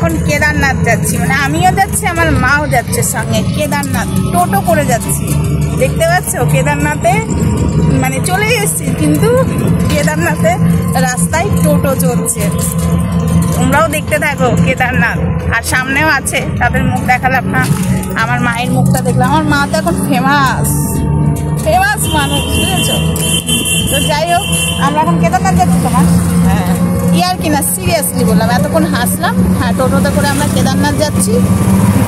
এখন কেদারনাথ যাচ্ছি, মানে আমিও যাচ্ছি, আমার মাও যাচ্ছে সঙ্গে। কেদারনাথ টোটো করে যাচ্ছি, দেখতে পাচ্ছ? কেদারনাথে মানে চলে এসেছি, কিন্তু কেদারনাথে রাস্তায় টোটো চলছে। তোমরাও দেখতে থাকো কেদারনাথ। আর সামনেও আছে, তাদের মুখ দেখালাম না, আমার মায়ের মুখটা দেখলাম। আমার মা তো এখন ফেমাস ফেমাস মানুষ, বুঝেছ? তো যাই হোক, আমরা এখন কেদারনাথ যাচ্ছি। তোমার হ্যাঁ ইয়ার কিনা সিরিয়াসলি বললাম, এতক্ষণ হাসলাম। হ্যাঁ, টোটোতে করে আমরা কেদারনাথ যাচ্ছি,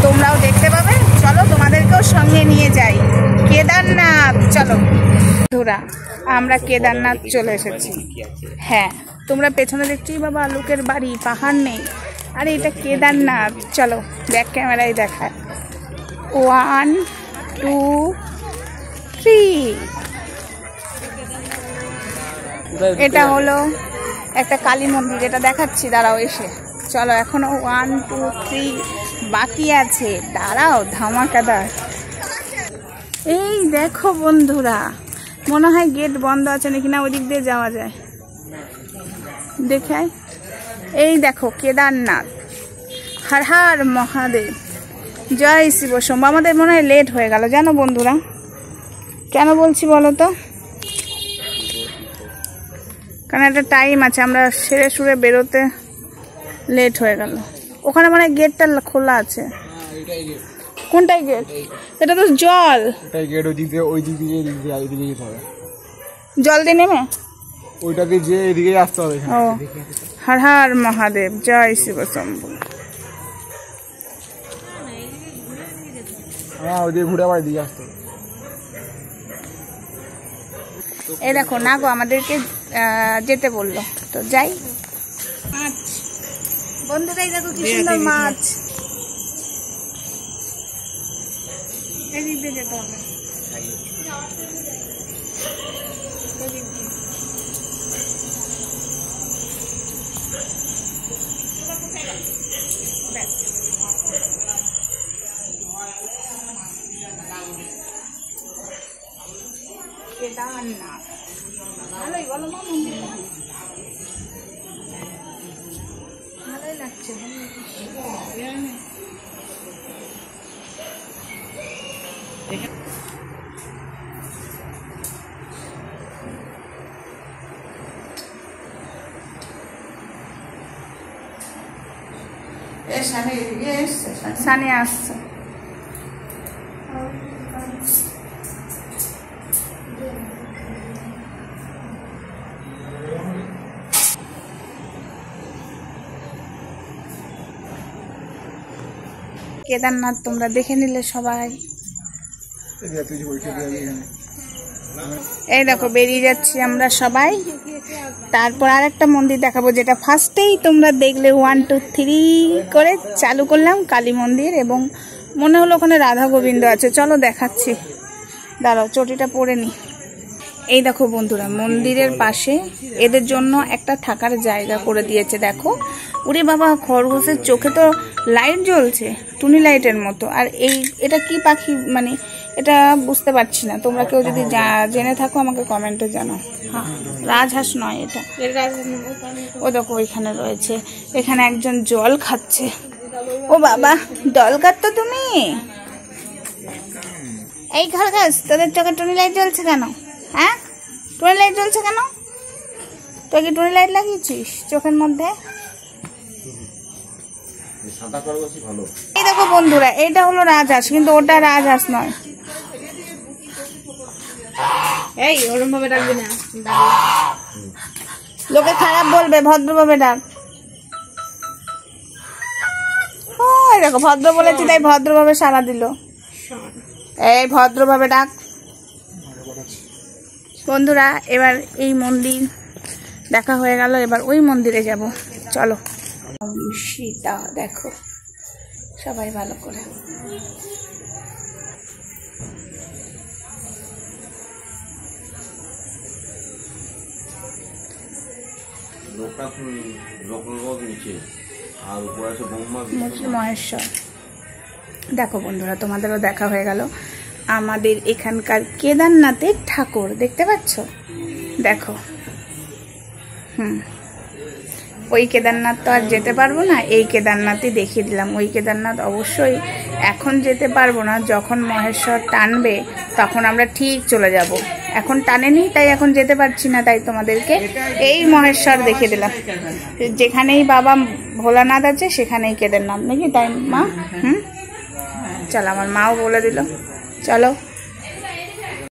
তোমরাও দেখতে পাবে। চলো তোমাদেরকেও সঙ্গে নিয়ে যাই কেদারনাথ। চলো বন্ধুরা, আমরা কেদারনাথ চলে এসেছি। হ্যাঁ, তোমরা পেছনে দেখছোই বাবা, লোকের বাড়ি, পাহাড় নেই। আরে এটা কেদারনাথ। চলো ব্যাক ক্যামেরায় দেখায়। 1 2 3। এটা হলো একটা কালী মন্দির, এটা দেখাচ্ছি, দাঁড়াও এসে। চলো, এখনো 1 2 3 বাকি আছে, দাঁড়াও, ধামাকাদার। এই দেখো বন্ধুরা, মনে হয় গেট বন্ধ আছে নাকি, না ওদিক দিয়ে যাওয়া যায়, দেখায়। এই দেখো কেদারনাথ, হর হর মহাদেব, জয় শিব শম্ভু। আমাদের মনে হয় লেট হয়ে গেল, জানো বন্ধুরা? কেন বলছি বলো তো? কারণ একটা টাইম আছে, আমরা সেরে সুরে বেরোতে লেট হয়ে গেল। ওখানে মানে গেটটা খোলা আছে। কোনটাই গেট? এটা তো জল। এটাই গেট, ওই দিক দিয়ে, ওই দিক দিয়ে, এই দিকে যেতে হবে। জল দিয়ে নেমে ওইটাকে যে এদিকে আসতে হবে। ও, হর হর মহাদেব, জয় শিব শম্ভু। হ্যাঁ, ওই দিকে ঘুরে আবার এদিকে আসতে হবে। এই দেখো না গো, আমাদেরকে যেতে বললো, তো যাই। মাছ বন্ধুরা, এই দেখো কি সুন্দর মাছ। এদিক দিয়ে যেতে হবে। কেদারনাথ ভালোই বলো মা, মন্দিরটা ভালোই লাগছে। সানি আসছে। কেদারনাথ তোমরা দেখে নিলে সবাই। এই দেখো বেরিয়ে যাচ্ছি আমরা সবাই। তারপর আরেকটা মন্দির দেখাবো, যেটা ফার্স্টেই তোমরা দেখলে 1 2 3 করে চালু করলাম, কালী মন্দির। এবং মনে হলো ওখানে রাধা গোবিন্দ আছে। চলো দেখাচ্ছি, দাঁড়াও চটিটা পরে নি। এই দেখো বন্ধুরা, মন্দিরের পাশে এদের জন্য একটা থাকার জায়গা করে দিয়েছে। দেখো, ওরে বাবা, খরগোশের চোখে তো লাইট জ্বলছে, টুনি লাইটের মতো। আর এটা কি পাখি, মানে এটা বুঝতে পারছি না। তোমরা কেউ যদি জেনে থাকো আমাকে কমেন্টে জানাও। হ্যাঁ, রাজহাঁস নয় এটা। ও দেখো ওইখানে রয়েছে। এখানে একজন জল খাচ্ছে। ও বাবা, জল খাচ্ছ তুমি? এই খরগোশ, তোদের চোখে টুনি লাইট জ্বলছে কেন? হ্যাঁ, টুনি লাইট জ্বলছে কেন? তুই কি টুনি লাইট লাগিয়েছিস চোখের মধ্যে? এই দেখো বন্ধুরা, এটা হলো রাজহাঁস, কিন্তু ওটা রাজহাঁস নয়। এই ওরম ভাবে ডাকবি না, লোকে খারাপ বলবে, ভদ্রভাবে ডাক। ও দেখো, ভদ্র বলেছি তাই ভদ্রভাবে সাড়া দিল। এই ভদ্রভাবে ডাক। বন্ধুরা, এবার এই মন্দির দেখা হয়ে গেল, এবার ওই মন্দিরে যাব। চলো। সীতা দেখো, সবাই ভালো করে। মহেশ্বর দেখো বন্ধুরা, তোমাদেরও দেখা হয়ে গেল। আমাদের এখানকার কেদারনাথের ঠাকুর দেখতে পাচ্ছ, দেখো। ওই কেদারনাথ তো আর যেতে পারবো না, এই কেদারনাথই দেখিয়ে দিলাম। ওই কেদারনাথ অবশ্যই এখন যেতে পারবো না, যখন মহেশ্বর টানবে তখন আমরা ঠিক চলে যাব। এখন টানেনি তাই এখন যেতে পারছি না, তাই তোমাদেরকে এই মহেশ্বর দেখিয়ে দিলাম। যেখানেই বাবা ভোলানাথ আছে সেখানেই কেদারনাথ নাকি, তাই মা? চলো, আমার মাও বলে দিল, চলো।